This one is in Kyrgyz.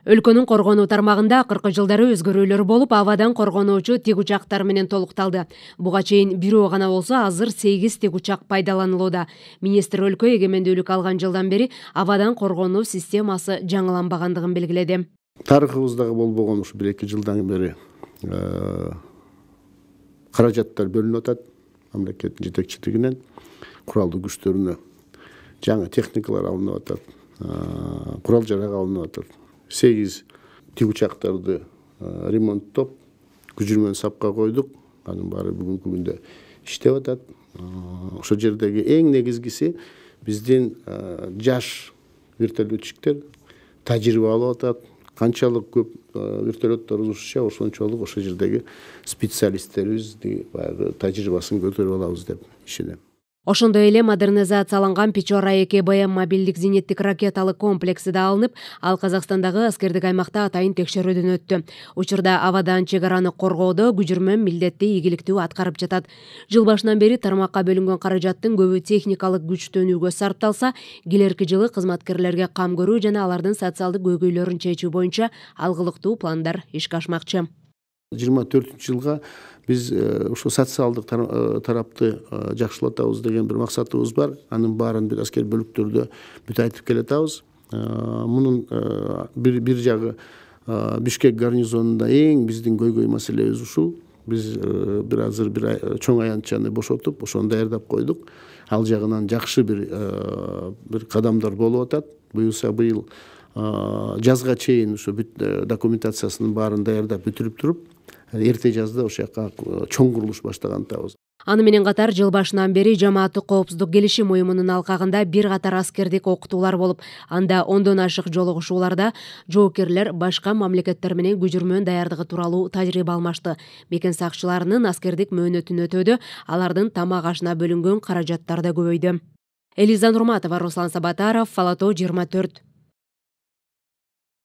Өлкөнүн коргонуу тармагында акыркы жылдары өзгөрүүлөр болуп, абадан коргонуучу тик учактар менен толукталды. Буга чейин бирөө гана болсо, азыр 8 тик учак пайдаланылууда. Министр өлкө эгемендүүлүк алган жылдан бери абадан коргонуу системасы жаңыланбагандыгын белгиледи. Тарыхыбыздагы болбогон ушу 1-2 жылдан бери каражаттар бөлүнүп атат. Мамлекеттин жетекчилигинен куралдуу күчтөрүнө жаңы техникалар алынып атат. Курал жарак алынып атат. 8 тик учактарды ремонттоп, көчүрмөнү сапка койдук. Анын баары бүгүнкү күндө иштеп атат. Ошол жердеги эң негизгиси биздин жаш вертолетчиктер тажрыйба алып атат. Канчалык көп вертолеттор узушча, ошончолук ошол жердеги специалисттерибиздин баягы тажрыйбасын көтөрүп алабыз деп ишенем. Ошондой эле модернизацияланган Печора-2 БМ мобилдик зениттик ракеталык комплекси да алынып, ал Казакстандагы аскердик аймакта атайын текшерүүдөн өттү. Учурда абадан чек араны коргоодо күчүрмөн милдетти ийгиликтүү аткарып жатат. Жыл башынан бери тармакка бөлүнгөн каражаттын көбү техникалык күчтөнүүгө сарпталса, келерки жылы кызматкерлерге кам көрүү жана алардын социалдык көйгөйлөрүн чечүү боюнча алгылыктуу пландар ишке ашмакчы. 24-жылга биз ушул социалдык тарапты жакшылатабыз деген бир максатыбыз бар. Анын баарын бир аскер бөлүктөрдө бүт айтып келатабыз. Мунун бир жагы Бишкек гарнизонунда эң биздин көйгөй маселебиз ушул. Биз азыр бир чоң аянтчаны бошотуп, ошону даярдап койдук. Ал жагынан жакшы бир кадамдар болуп атат. Быйыл жазга чейин ушу бүт документациясынын баарын даярдап бүтүрүп туруп, эрте жазда ошол жака чоң курулуш баштагантабыз. Аны менен катар жыл башынан бери Жамааттык коопсуздук келишим уюмунун алкагында бир катар аскердик окутуулар болуп, анда 10дон ашык жолугушууларда жоокерлер башка мамлекеттер менен күчүрмөн даярдыгы тууралуу тажрыйба алмашты. Бекен сакчыларынын аскердик мөөнөтүн өтөөдө алардын тамак ашына бөлүнгөн каражаттар да көбөйдү. Элиза Нурматова, Руслан Сабатаров, Фалато 24.